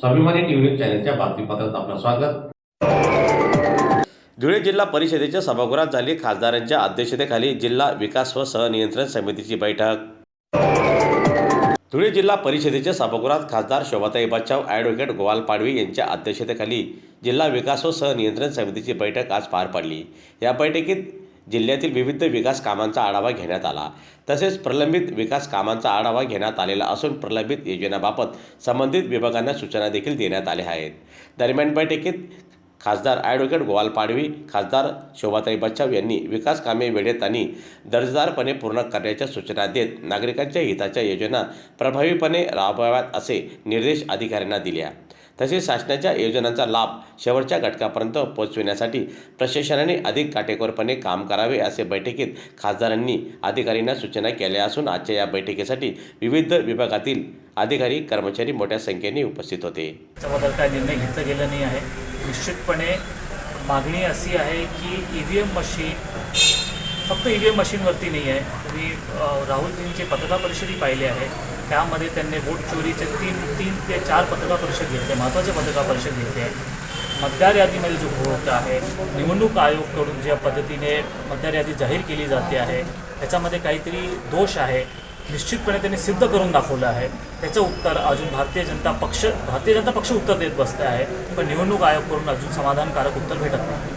स्वाभिमानी न्यूज चॅनलच्या बातमीपत्रात आपलं स्वागत। धुळे जिल्हा परिषदेच्या सभागृहात झाली खासदारांच्या अध्यक्षतेखाली जिल्हा विकास व सहनियंत्रण समितीची बैठक। धुळे जिल्हा परिषदेच्या सभागृहात खासदार शोभाताई बच्चाव, ॲडव्होकेट गोवाल पाडवी यांच्या अध्यक्षतेखाली जिल्हा विकास व सहनियंत्रण समितीची बैठक आज पार पडली। या बैठकीत जिल्ह्यातील विविध विकास कामांचा आढावा घेण्यात आला। तसेच प्रलंबित विकास कामांचा आढावा घेण्यात आलेला असून प्रलंबित योजनांबाबत संबंधित विभागांना सूचना देखील देण्यात आल्या आहेत। दरम्यान बैठकीत खासदार ॲडव्होकेट गोवाल पाडवी, खासदार शोभाताई बच्चाव यांनी विकास कामे वेळेत आणि दर्जेदारपणे पूर्ण करण्याच्या सूचना देत नागरिकांच्या हिताच्या योजना प्रभावीपणे राबवाव्यात असे निर्देश अधिकाऱ्यांना दिल्या। तसेच शासनाच्या योजनांचा लाभ शेवटच्या घटकापर्यंत पोहोचविण्यासाठी प्रशासनाने अधिक काटेकोरपणे काम करावे असे बैठकीत खासदारांनी अधिकाऱ्यांना सूचना केल्या असून आजच्या या बैठकीसाठी विविध विभागातील अधिकारी कर्मचारी मोठ्या संख्येने उपस्थित होते। त्याबद्दल काय निर्णय घेतला गेला नाही आहे। निश्चितपणे मागणी अशी आहे की EVM मशीन फक्त EVM मशीनवरती नाही आहे। तुम्ही राहुलजींचे पत्रकार परिषदेही पाहिले आहे, त्यामध्ये त्यांनी वोट चोरीचे 3 ते 4 पत्रकार परिषद घेतले, महत्त्वाचे पत्रकार परिषद घेतले आहे। मतदार यादीमध्ये जो घोळ आहे, निवडणूक आयोगाकडून ज्या पद्धतीने मतदार यादी जाहीर केली जाते आहे त्याच्यामध्ये काहीतरी दोष आहे, निश्चितपणे त्यांनी सिद्ध करून दाखवलं आहे। त्याचं उत्तर अजून भारतीय जनता पक्ष उत्तर देत बसते आहे, पण निवडणूक आयोगाकडून अजून समाधानकारक उत्तर भेटत नाही।